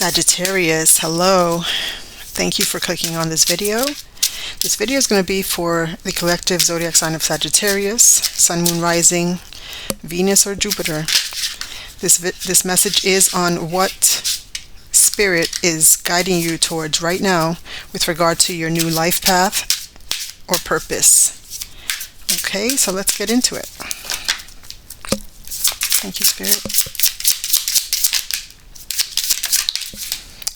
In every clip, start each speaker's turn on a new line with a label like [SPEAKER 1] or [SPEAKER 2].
[SPEAKER 1] Sagittarius, hello. Thank you for clicking on this video. This video is going to be for the collective zodiac sign of Sagittarius, Sun, Moon, Rising, Venus, or Jupiter. This message is on what Spirit is guiding you towards right now with regard to your new life path or purpose. Okay, so let's get into it. Thank you, Spirit.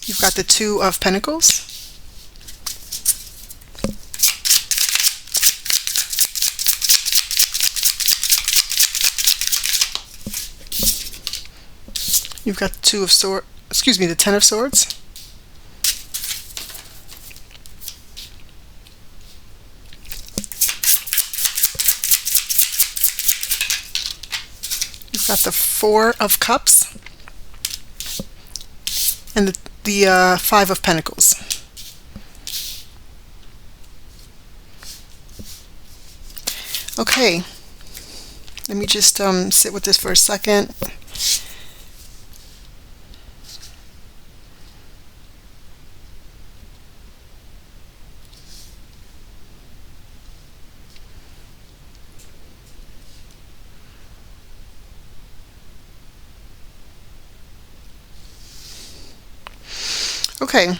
[SPEAKER 1] You've got the Two of Pentacles. You've got the Two of Swords, the Ten of Swords. You've got the Four of Cups and the Five of Pentacles. Okay, let me just sit with this for a second. Okay,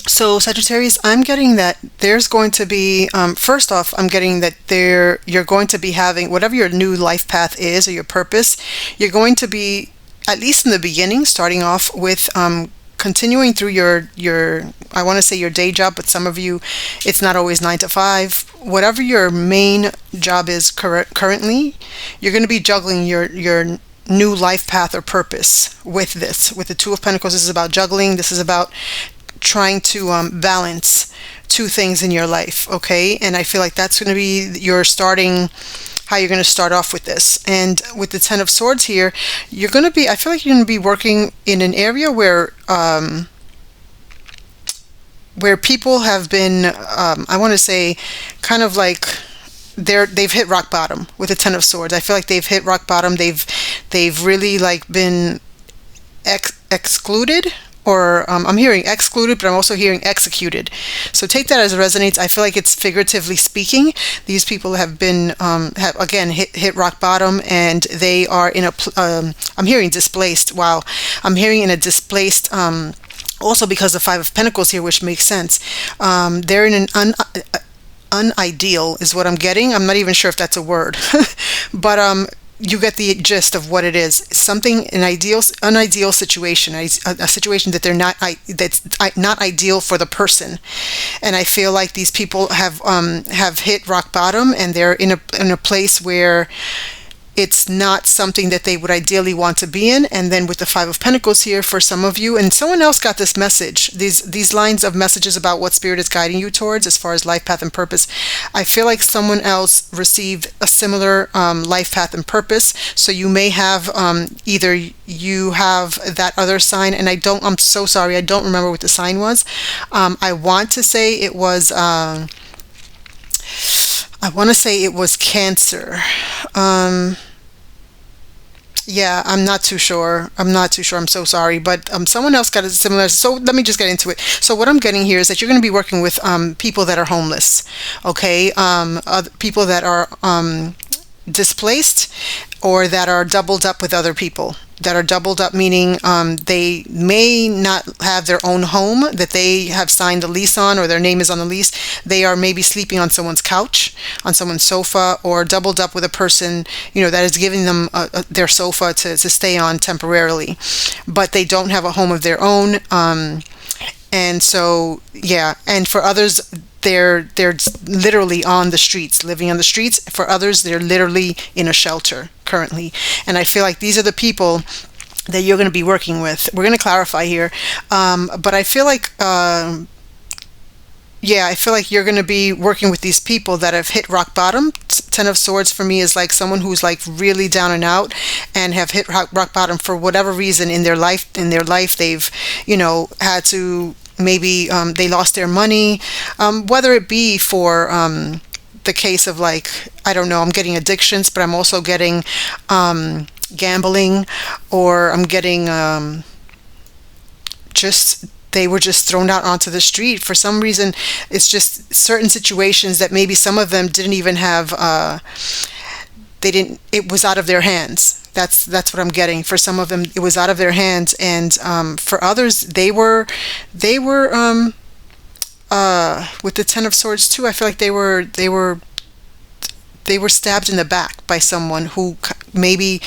[SPEAKER 1] so Sagittarius, I'm getting that there's going to be, first off, I'm getting that you're going to be having, whatever your new life path is or your purpose, you're going to be, at least in the beginning, starting off with continuing through your I want to say your day job, but some of you, it's not always 9 to 5. Whatever your main job is currently, you're going to be juggling your new life path or purpose with this. With the Two of Pentacles, this is about juggling. This is about trying to balance two things in your life, okay? And I feel like that's going to be how you're going to start off with this. And with the Ten of Swords here, I feel like you're going to be working in an area where people have been, I want to say, kind of like they've hit rock bottom with the Ten of Swords. I feel like they've hit rock bottom. They've really like been excluded, or I'm hearing excluded, but I'm also hearing executed. So take that as it resonates. I feel like it's figuratively speaking. These people have been have again hit rock bottom, and they are in I'm hearing displaced. Wow, I'm hearing in a displaced. Also because the Five of Pentacles here, which makes sense. They're in an unideal is what I'm getting. I'm not even sure if that's a word, but you get the gist of what it is. Something, an unideal situation, a situation that that's not ideal for the person. And I feel like these people have hit rock bottom, and they're in a place where it's not something that they would ideally want to be in. And then with the Five of Pentacles here for some of you, and someone else got this message, these lines of messages about what Spirit is guiding you towards as far as life path and purpose. I feel like someone else received a similar life path and purpose. So you may have either you have that other sign, and I'm so sorry, I don't remember what the sign was. I want to say it was Cancer. Yeah, I'm not too sure. I'm so sorry. But someone else got a similar. So let me just get into it. So what I'm getting here is that you're going to be working with people that are homeless. Okay, other people that are displaced, or that are doubled up with other people. That are doubled up, meaning they may not have their own home that they have signed a lease on, or their name is on the lease. They are maybe sleeping on someone's couch, on someone's sofa, or doubled up with a person, that is giving them their sofa to stay on temporarily, but they don't have a home of their own. And so, yeah, and for others, they're literally on the streets, living on the streets. For others, they're literally in a shelter currently. And I feel like these are the people that you're going to be working with. We're going to clarify here. But I feel like, I feel like you're going to be working with these people that have hit rock bottom. Ten of Swords for me is like someone who's like really down and out and have hit rock bottom for whatever reason in their life. They've, had to, maybe they lost their money, whether it be for the case of, like, I don't know, I'm getting addictions, but I'm also getting gambling, or I'm getting just they were just thrown out onto the street for some reason. It's just certain situations that maybe some of them didn't even have. They didn't. It was out of their hands. That's what I'm getting. For some of them, it was out of their hands, and for others, they were with the Ten of Swords too. I feel like they were stabbed in the back by someone who maybe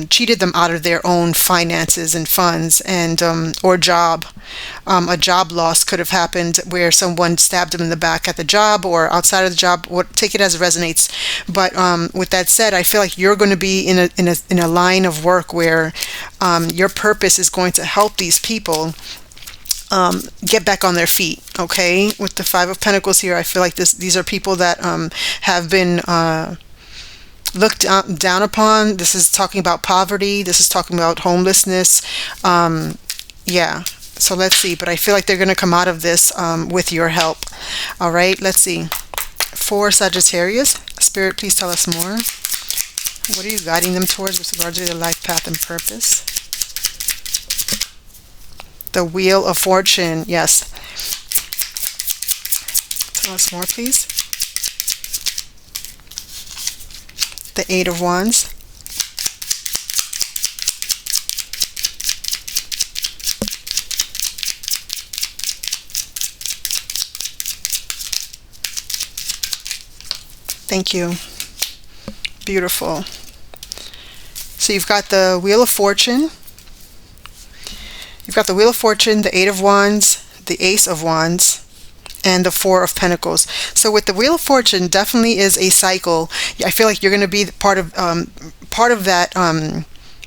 [SPEAKER 1] cheated them out of their own finances and funds, and or job. A job loss could have happened where someone stabbed them in the back at the job or outside of the job. Take it as it resonates. But with that said, I feel like you're going to be in a line of work where your purpose is going to help these people get back on their feet. Okay, with the Five of Pentacles here, I feel like these are people that have been looked down upon. This is talking about poverty. This is talking about homelessness. Yeah. So let's see. But I feel like they're going to come out of this with your help. All right. Let's see. For Sagittarius, Spirit, please tell us more. What are you guiding them towards with regards to their life path and purpose? The Wheel of Fortune. Yes. Tell us more, please. The Eight of Wands. Thank you. Beautiful. So you've got the Wheel of Fortune. You've got the Wheel of Fortune, the Eight of Wands, the Ace of Wands, and the Four of Pentacles. So with the Wheel of Fortune, definitely is a cycle. I feel like you're going to be part of that.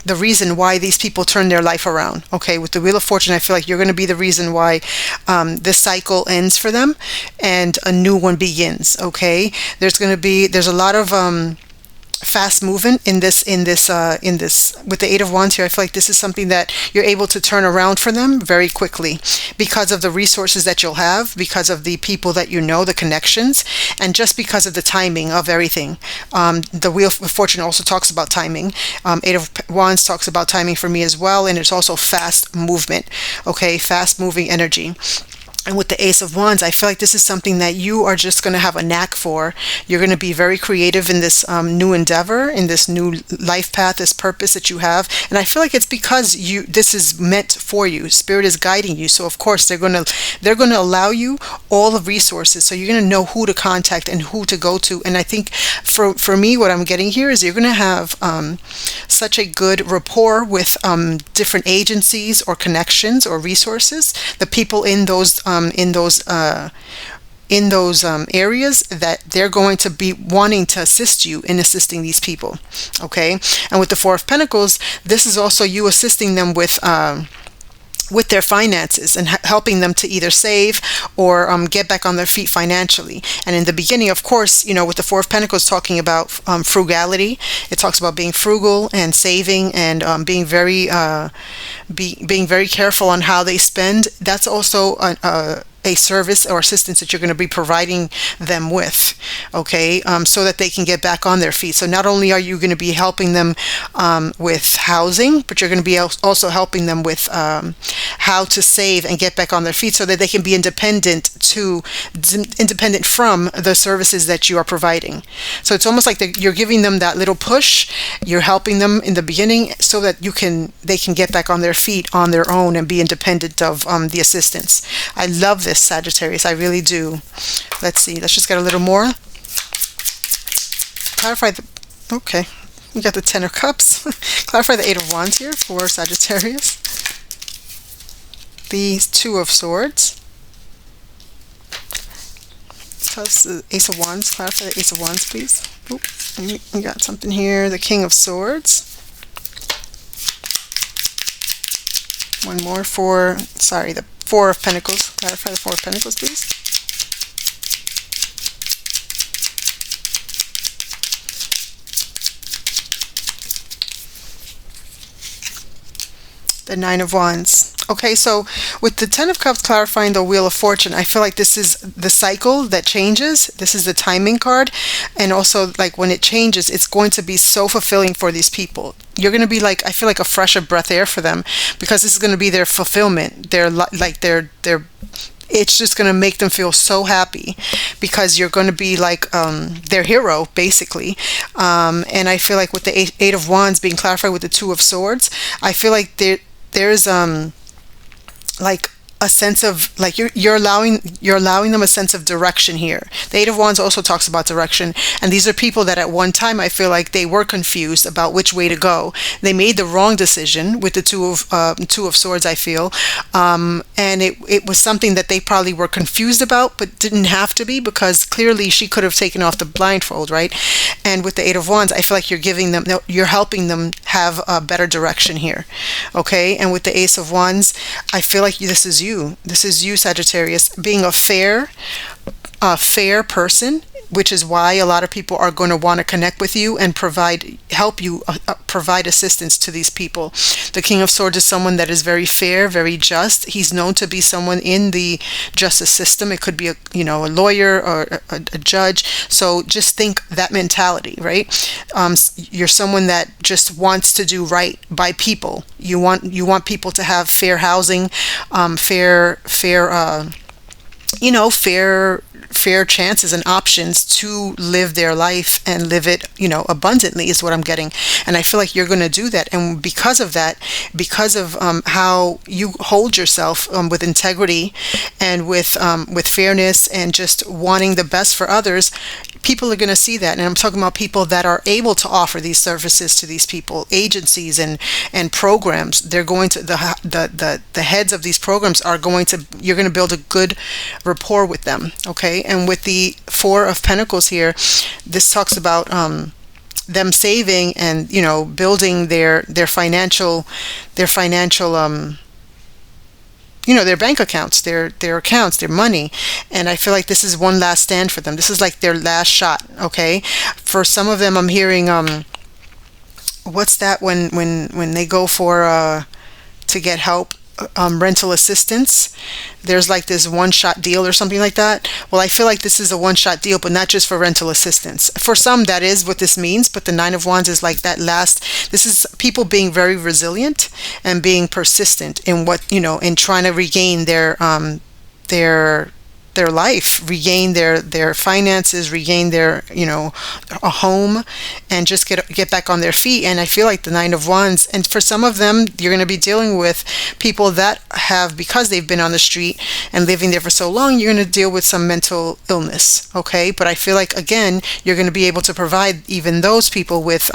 [SPEAKER 1] The reason why these people turn their life around. Okay, with the Wheel of Fortune, I feel like you're going to be the reason why this cycle ends for them and a new one begins. Okay, there's a lot of fast movement in this with the Eight of Wands here. I feel like this is something that you're able to turn around for them very quickly because of the resources that you'll have, because of the people that you know, the connections, and just because of the timing of everything. The Wheel of Fortune also talks about timing. Eight of Wands talks about timing for me as well, and it's also fast movement. Okay, fast moving energy. And with the Ace of Wands, I feel like this is something that you are just going to have a knack for. You're going to be very creative in this new endeavor, in this new life path, this purpose that you have. And I feel like it's because this is meant for you. Spirit is guiding you. So of course they're going to allow you all the resources. So you're going to know who to contact and who to go to. And I think for me, what I'm getting here is you're going to have such a good rapport with different agencies or connections or resources. The people in those areas that they're going to be wanting to assist you in assisting these people. Okay, and with the Four of Pentacles, this is also you assisting them with their finances and helping them to either save or get back on their feet financially. And in the beginning, of course, with the Four of Pentacles talking about frugality, it talks about being frugal and saving and being very careful on how they spend. That's also a service or assistance that you're going to be providing them with, okay, so that they can get back on their feet. So not only are you going to be helping them with housing, but you're going to be also helping them with how to save and get back on their feet so that they can be independent from the services that you are providing. So it's almost like you're giving them that little push. You're helping them in the beginning so that they can get back on their feet on their own and be independent of the assistance. I love this, Sagittarius. I really do. Let's see. Let's just get a little more. Clarify okay. We got the Ten of Cups. Clarify the Eight of Wands here for Sagittarius. The Two of Swords. Tell us the Ace of Wands. Clarify the Ace of Wands, please. Oop, we got something here. The King of Swords. One more for, the Four of Pentacles. Clarify the Four of Pentacles, please. The Nine of Wands. Okay, so with the Ten of Cups clarifying the Wheel of Fortune, I feel like this is the cycle that changes. This is the timing card. And also, like, when it changes, it's going to be so fulfilling for these people. You're going to be like, I feel like a fresh of breath air for them, because this is going to be their fulfillment. Their it's just going to make them feel so happy, because you're going to be like their hero, basically. And I feel like with the Eight of Wands being clarified with the Two of Swords, I feel like there's like a sense of, like, you're allowing them a sense of direction here. The Eight of Wands also talks about direction, and these are people that at one time I feel like they were confused about which way to go. They made the wrong decision with the Two of Swords, I feel, and it was something that they probably were confused about, but didn't have to be, because clearly she could have taken off the blindfold, right? And with the Eight of Wands, I feel like you're helping them have a better direction here, okay? And with the Ace of Wands, I feel like this is you, Sagittarius, being a fair person, which is why a lot of people are going to want to connect with you and provide assistance to these people. The King of Swords is someone that is very fair, very just. He's known to be someone in the justice system. It could be a lawyer or a judge. So just think that mentality, right? You're someone that just wants to do right by people. You want people to have fair housing, fair chances and options to live their life and live it, abundantly, is what I'm getting. And I feel like you're going to do that. And because of that, because of how you hold yourself, with integrity and with fairness and just wanting the best for others, people are going to see that. And I'm talking about people that are able to offer these services to these people, agencies and programs. They're going to, the heads of these programs are going to, you're going to build a good rapport with them, okay? And with the Four of Pentacles here, this talks about them saving and building their financial their bank accounts, their accounts, their money. And I feel like this is one last stand for them. This is like their last shot, okay? For some of them, I'm hearing what's that when they go for to get help, rental assistance. There's like this one-shot deal or something like that. Well, I feel like this is a one-shot deal, but not just for rental assistance. For some, that is what this means, but the Nine of Wands is like that last. This is people being very resilient and being persistent in in trying to regain their life, regain their finances, regain their a home, and just get back on their feet. And I feel like the Nine of Wands, and for some of them, you're going to be dealing with people that have, because they've been on the street and living there for so long, you're going to deal with some mental illness, okay? But I feel like, again, you're going to be able to provide even those people with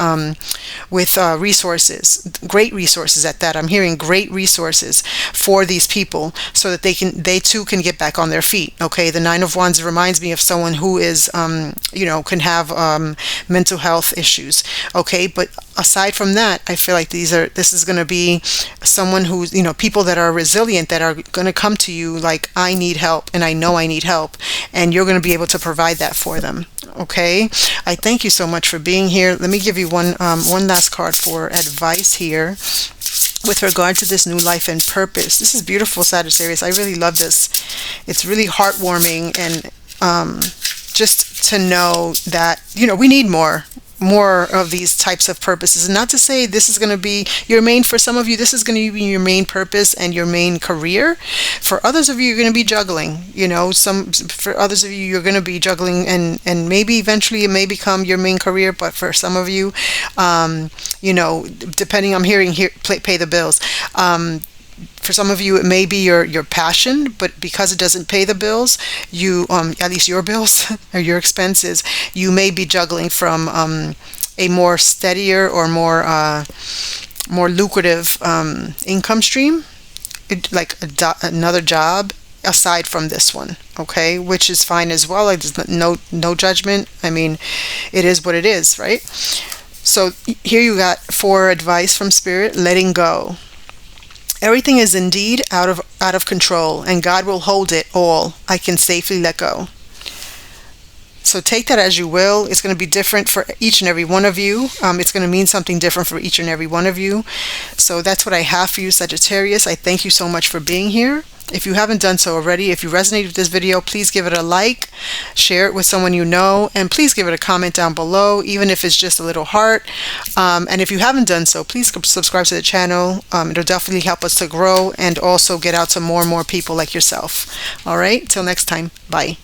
[SPEAKER 1] resources, great resources at that. I'm hearing great resources for these people, so that they too can get back on their feet. Okay, the Nine of Wands reminds me of someone who is, can have mental health issues. Okay, but aside from that, I feel like this is going to be someone who's, people that are resilient, that are going to come to you like, I need help, and I know I need help, and you're going to be able to provide that for them. Okay, I thank you so much for being here. Let me give you one last card for advice here with regard to this new life and purpose. This is beautiful, Sagittarius. I really love this. It's really heartwarming, and just to know that we need more of these types of purposes. And not to say this is going to be your main. For some of you, this is going to be your main purpose and your main career. For others of you, you're going to be juggling. For others of you, you're going to be juggling, and maybe eventually it may become your main career. But for some of you, depending, I'm hearing here, pay the bills. For some of you, it may be your passion, but because it doesn't pay the bills, at least your bills or your expenses, you may be juggling from a more steadier or more lucrative income stream, like another job aside from this one. Okay, which is fine as well. Like, there's no judgment. I mean, it is what it is, right? So here you got for advice from Spirit: letting go. Everything is indeed out of control, and God will hold it all. I can safely let go. So take that as you will. It's going to be different for each and every one of you. It's going to mean something different for each and every one of you. So that's what I have for you, Sagittarius. I thank you so much for being here. If you haven't done so already, if you resonated with this video, please give it a like, share it with someone you know, and please give it a comment down below, even if it's just a little heart. And if you haven't done so, please subscribe to the channel. It'll definitely help us to grow and also get out to more and more people like yourself. All right, till next time. Bye.